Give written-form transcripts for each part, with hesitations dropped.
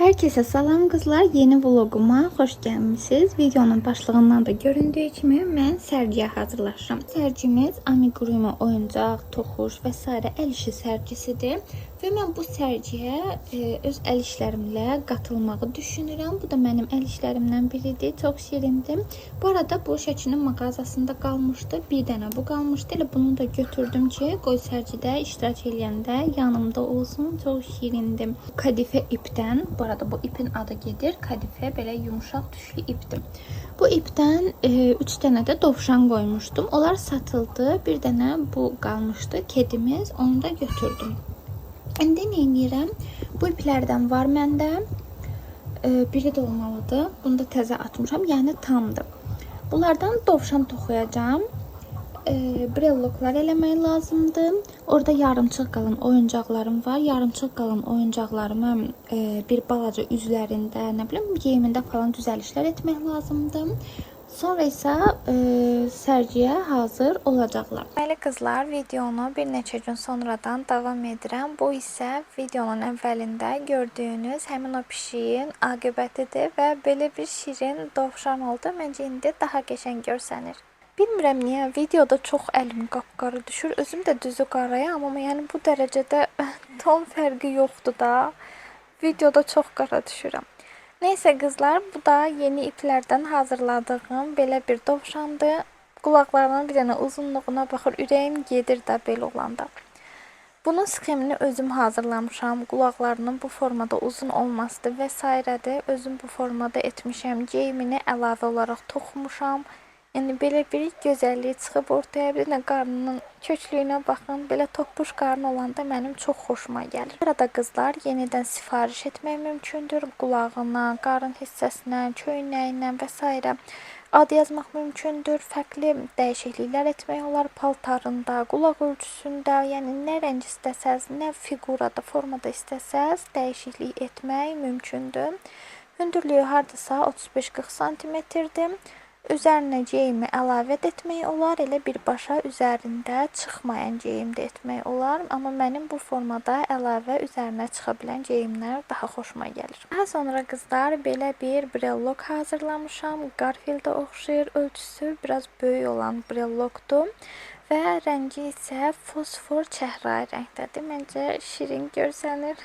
Herkese salam kızlar, yeni vloguma xoş gəlmisiniz. Videonun başlığından da göründüyü kimi mən sərgiyə hazırlaşıram. Sərgimiz amigurumi oyuncaq, toxuş və s. əl işi sərgisidir. Və mən bu sərgiyə öz əl işlərimlə qatılmağı düşünürəm. Bu da mənim əl işlərimdən biridir. Çox şirindir. Bu arada bu şəkinin mağazasında qalmışdı. Bir dənə bu qalmışdı. Elə bunu da götürdüm ki, qoy sərgidə iştirak edəndə yanımda olsun. Çox şirindir. Kadifə ipdən. Bu arada bu ipin adı gedir. Kadifə belə yumuşaq tüşlü ipdir. Bu ipdən 3 dənə də dovşan qoymuşdum. Onlar satıldı. Bir dənə bu qalmışdı. Kedimiz. Onu da götürdüm. İndi nə edirəm? Bu iplərdən var məndə. Biri də olmalıdır. Bunu da təzə atmışam. Yəni tamdır. Bunlardan dovşan toxuyacağım. Brelloklar eləmək lazımdır. Orada yarımçıq qalan oyuncaqlarım var. Yarımçıq qalan oyuncaqlarımı bir balaca üzlərində, nə bilim, geyimində falan düzəlişlər etmək lazımdır. Sonra isə sərgiyə hazır olacaqlar. Deməli qızlar, videonu bir neçə gün sonradan davam edirəm. Bu isə videonun əvvəlində gördüyünüz həmin o pişiyin aqibətidir və belə bir şirin dovşan oldu. Məncə indi daha qəşəng görsənir. Bilmirəm niyə videoda çox əlim qapqara düşür. Özüm də düzü qarayam, amma yəni bu dərəcədə ton fərqi yoxdur da. Videoda çox qara düşürəm. Neyse kızlar, bu da yeni iplərdən hazırladığım belə bir dovşandır. Qulaqlarının bir dənə uzunluğuna baxır, ürəyim gedir də belə olanda. Bunun sxemini özüm hazırlamışam. Qulaqlarının bu formada uzun olmasıdır və s. Özüm bu formada etmişəm. Geyimini əlavə olaraq toxumuşam. Yəni belə bir gözəlliyi çıxıb ortaya, bir də qarnının köklüyünə baxın. Belə toppuş qarın olanda mənim çox xoşuma gəlir. Burada qızlar yenidən sifariş etmək mümkündür. Qulağına, qarın hissəsinə, köynəyinə və s. ad yazmaq mümkündür. Fərqli dəyişikliklər etmək olar paltarında, qulaq ölçüsündə, yəni nə rəng istəsəz, nə figurada, formada istəsəz dəyişiklik etmək mümkündür. Hündürlüyü hardasa 35-40 cm-dir. Üzərinə geyimi əlavə etmək olar, elə birbaşa üzərində çıxmayan geyim də etmək olar. Amma mənim bu formada əlavə üzərinə çıxa bilən geyimlər daha xoşuma gəlir. Daha sonra qızlar belə bir brellok hazırlamışam. Garfield'a oxşayır, ölçüsü biraz böyük olan brellokdur və rəngi isə fosfor çəhrayı rəngdədir. Məncə şirin görsənir.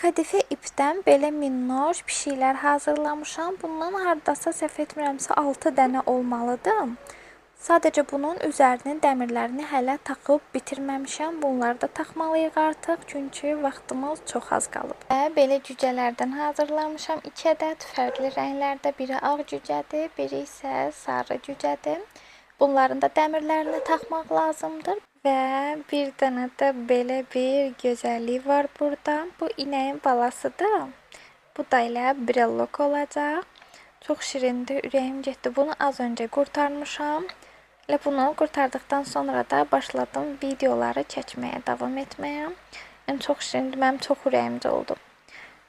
Kadifə ipdən belə minnoş pişiklər hazırlamışam. Bundan hardasa səhv etmirəmsə 6 dənə olmalıdır. Sadəcə bunun üzərinin dəmirlərini hələ taxıb bitirməmişəm. Bunları da taxmalıyıq artıq, çünki vaxtımız çox az qalıb. Və belə cücələrdən hazırlamışam 2 ədəd fərqli rənglərdə. Biri ağ cücədir, biri isə sarı cücədir. Bunların da dəmirlərini taxmaq lazımdır. Və bir dənə də belə bir gözəllik var burada. Bu inəyin balasıdır. Bu da elə brellok olacaq. Çox şirindir, ürəyim getdi. Bunu az öncə qurtarmışam. Elə bunu qurtardıqdan sonra da başladım videoları çəkməyə davam etməyə. Yəni çox şirindir, mənim çox ürəyimcə oldu.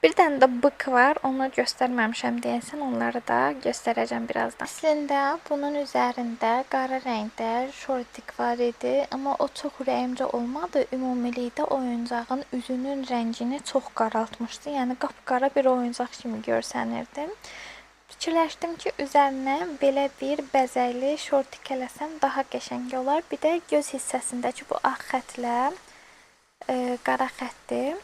Bir dənə də bık var, onu göstərməmişəm deyəsən, onları da göstərəcəm birazdan. Əslində bunun üzərində qara rəngdə şortik var idi, amma o çox ürəyimcə olmadı. Ümumilikdə oyuncağın üzünün rəngini çox qaraltmışdı, yəni qapqara bir oyuncaq kimi görsənirdi. Fikirləşdim ki, üzərinə belə bir bəzəkli şortik eləsəm daha qəşəng olar. Bir də göz hissəsindəki bu ağ xətlə qara xətdir.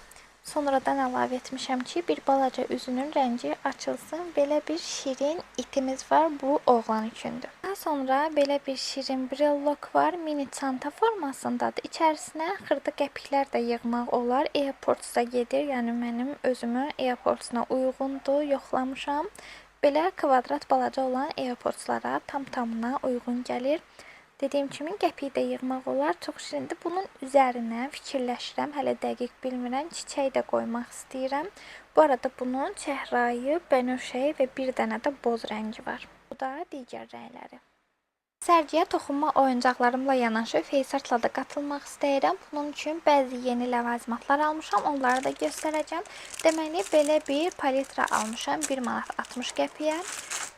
Sonradan əlavə etmişəm ki, bir balaca üzünün rəngi açılsın. Belə bir şirin itimiz var, bu oğlan üçündür. Daha sonra belə bir şirin brellok var, mini çanta formasındadır. İçərisinə xırda qəpiklər də yığmaq olar. Airpods-a gedir, yəni mənim özümü Airpods-una uyğundur, yoxlamışam. Belə kvadrat balaca olan Airpods-lara tam-tamına uyğun gəlir. Dediyim kimi qəpiyi də yığmaq olar, çox şirindir. Bunun üzərinə fikirləşirəm, hələ dəqiq bilmirəm, çiçək də qoymaq istəyirəm. Bu arada bunun çəhrayı, bənövşəyi və bir dənə də boz rəngi var. Bu da digər rəngləri. Sərgiyə toxunma oyuncaqlarımla yanaşı Faceart'la da qatılmaq istəyirəm. Bunun üçün bəzi yeni ləvazimatlar almışam, onları da göstərəcəm. Deməli, belə bir palitra almışam, 1 manat 60 qəpiyə.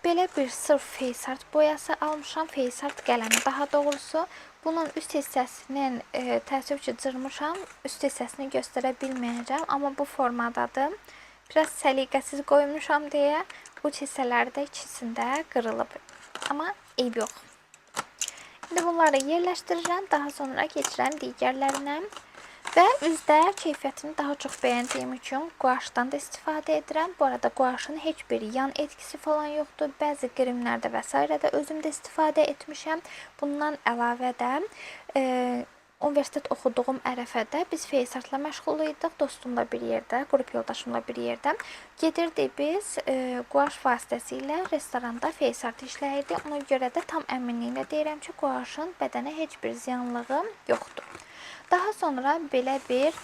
Belə bir sırf Faceart boyası almışam, Faceart qələmi daha doğrusu. Bunun üst hissəsinin təəssüf ki cırmışam, üst hissəsini göstərə bilməyəcəm, amma bu formadadır. Biraz səliqəsiz qoymuşam deyə uç hissələri də ikisində qırılıb. Amma eyb yox. İndi bunları yerləşdirirəm. Daha sonra keçirəm digərlərinə. Və üzdə keyfiyyətini daha çox bəyəndiyim üçün quaşdan da istifadə edirəm. Bu arada quaşın heç bir yan etkisi falan yoxdur. Bəzi qrimlərdə və s. də özüm də istifadə etmişəm. Bundan əlavə də universitet oxuduğum ərəfədə biz face artla məşğul idik. Dostumla bir yerdə, qrup yoldaşımla bir yerdə. Gedirdik biz quaş vasitəsilə restoranda face art işləyirdi. Ona görə də tam əminliklə deyirəm ki, quaşın bədənə heç bir ziyanlığı yoxdur. Daha sonra belə bir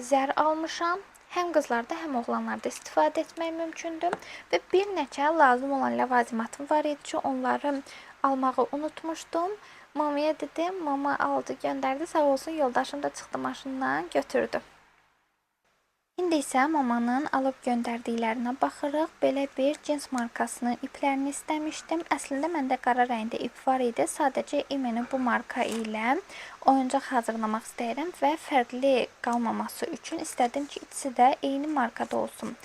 zər almışam. Həm qızlarda, həm oğlanlarda istifadə etmək mümkündür. Və bir neçə lazım olan ləvazimatım var idi ki, onları almağı unutmuşdum. Mamaya dedim, mama aldı, göndərdi, sağ olsun, yoldaşım da çıxdı maşından, götürdü. İndi isə mamanın alıb göndərdiklərinə baxırıq. Belə bir cins markasının iplərini istəmişdim. Əslində məndə qara rəngdə ip var idi. Sadəcə imeni bu marka ilə oyuncaq hazırlamaq istəyirəm və fərqli qalmaması üçün istədim ki, ikisi də eyni markada olsun.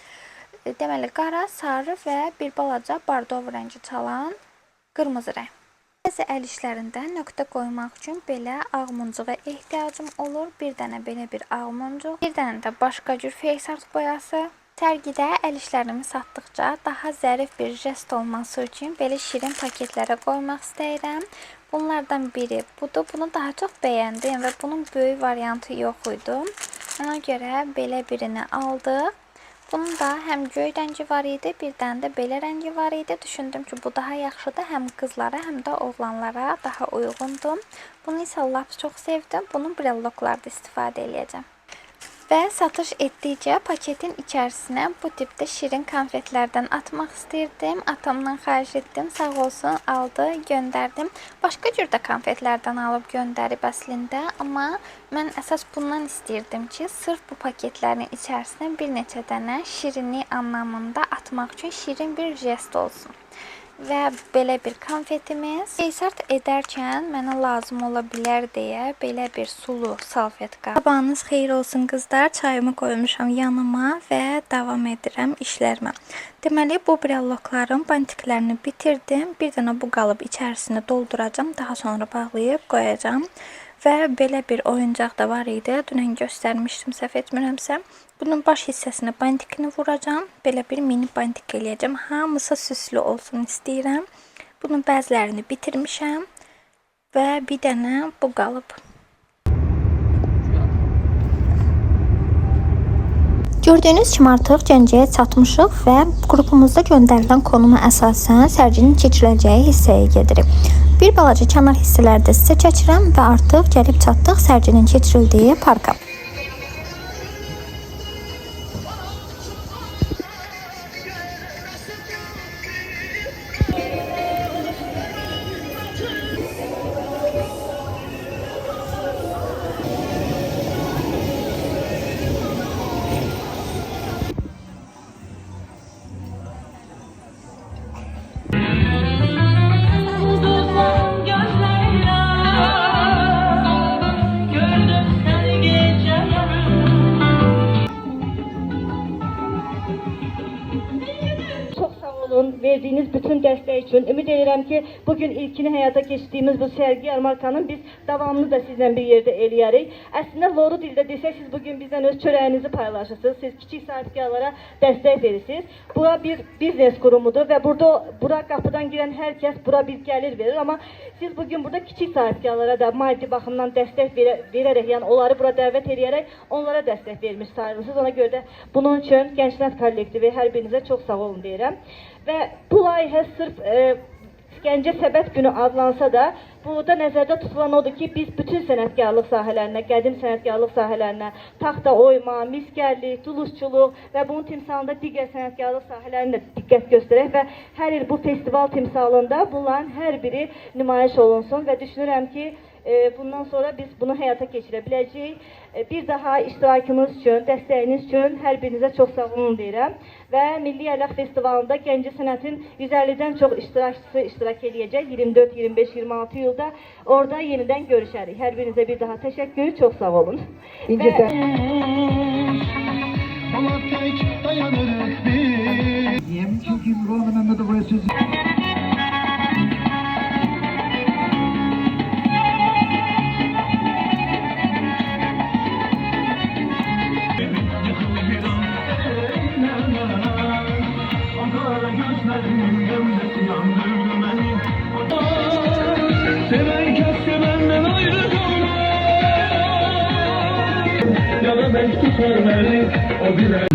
Deməli, qara, sarı və bir balaca bardov rəngi çalan qırmızı rəng. Bəzi əl işlərində nöqtə qoymaq üçün belə ağ muncuğa ehtiyacım olur. Bir dənə belə bir ağ muncuq, bir dənə də başqa cür face art boyası. Sərgidə əl işlərimi satdıqca daha zərif bir jest olması üçün belə şirin paketlərə qoymaq istəyirəm. Bunlardan biri budur. Bunu daha çox bəyəndim və bunun böyük variantı yox idi. Ona görə belə birini aldıq. Bunun da həm göy rəngi var idi, bir dənə də belə rəngi var idi. Düşündüm ki, bu daha yaxşıdır. Həm qızlara, həm də oğlanlara daha uyğundur. Bunu isə lap çox sevdim. Bunun brelloklarda istifadə edəcəm. Və satış etdikcə paketin içərisinə bu tipdə şirin konfetlərdən atmaq istirdim. Atamdan xahiş etdim, sağ olsun, aldı, göndərdim. Başqa cür də konfetlərdən alıb göndərib əslində, amma mən əsas bundan istirdim ki, sırf bu paketlərin içərisinə bir neçə dənə şirinlik anlamında atmaq üçün şirin bir jest olsun. Və belə bir konfetimiz. Face art edərkən mənə lazım ola bilər deyə belə bir sulu salfetka. Sabahınız xeyir olsun qızlar. Çayımı qoymuşam yanıma və davam edirəm işlərimə. Deməli, bu brellokların bantiklərini bitirdim. Bir dənə bu qalıb içərisini dolduracam. Daha sonra bağlayıb qoyacam. Və belə bir oyuncaq da var idi. Dünən göstərmişdim, səhv etmirəmsə. Bunun baş hissəsini bantikini vuracam. Belə bir mini bantik eləyəcəm. Hamısı süslü olsun istəyirəm. Bunun bəzilərini bitirmişəm. Və bir dənə bu qalıb. Gördüyünüz kimi artıq Gəncəyə çatmışıq və qrupumuzda göndərilən konuma əsasən sərginin keçiriləcəyi hissəyə gedirik. Bir balaca kənar hissələrdə sizə çəkirəm və artıq gəlib çatdıq sərginin keçirildiyi parka. Verdiğiniz bütün dəstək üçün ümid edirəm ki, bugün ilkini həyata keçdiyimiz bu sərgi yarmarkanın biz davamını da sizlə bir yerdə eləyərik. Əslində loru dildə desək, siz bugün bizdən öz çörəyinizi paylaşırsınız, siz kiçik sahibkarlara dəstək verirsiniz. Bura bir biznes qurumudur və bura qapıdan girən hər kəs bura bir gəlir verir, amma siz bugün burada kiçik sahibkarlara da maddi baxımdan dəstək verərək, yəni onları bura dəvət edərək onlara dəstək vermiş sayılırsınız. Ona görə də bunun üçün Gənclər kollektivi hər birinizə çox sağ olun deyirəm. Və bu layihə sırf Gəncə Səbət Günü adlansa da, burada nəzərdə tutulan odur ki, biz bütün sənətkarlıq sahələrinə, qədim sənətkarlıq sahələrinə, taxta oyma, miskərlik, duluzçuluq və bunun timsalında digər sənətkarlıq sahələrinə diqqət göstərək və hər il bu festival timsalında bunların hər biri nümayiş olunsun və düşünürəm ki, bundan sonra biz bunu həyata keçirə biləcəyik. Bir daha iştirakınız üçün, dəstəyiniz üçün hər birinizə çox sağ olun deyirəm. Və Milli Əylaq Festivalında Gəncə Sənətin 150-dən çox iştirakçısı iştirak edəcək 24, 25, 26 ildə. Orada yenidən görüşərik. Hər birinizə bir daha təşəkkür, çox sağ olun. Polat tek dayanırız biz. Yem çünkü romanında da burası. Seven keşke benden ayrı kalmaz. Ya da belki tutar beni o bile.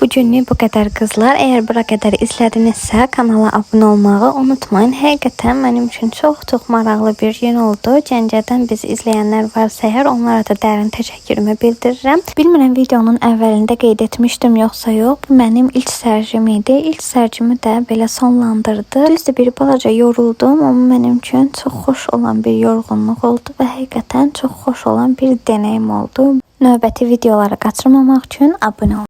Bugünlük bu kadar kızlar. Eğer bura kadar izlədinizsə kanala abunə olmağı unutmayın. Həqiqətən mənim üçün çox maraqlı bir gün oldu. Gəncədən bizi izləyənlər varsa əgər onlara da dərin təşəkkürümü bildirirəm. Bilmirəm videonun əvvəlində qeyd etmişdim yoxsa yox. Bu mənim ilk sərgim idi. İlk sərgimi də belə sonlandırdı. Düzdür bir balaca yoruldum, amma mənim üçün çox xoş olan bir yorğunluq oldu və həqiqətən çox xoş olan bir deneyim oldu. Növbəti videoları qaçırmamaq üçün abunə olun.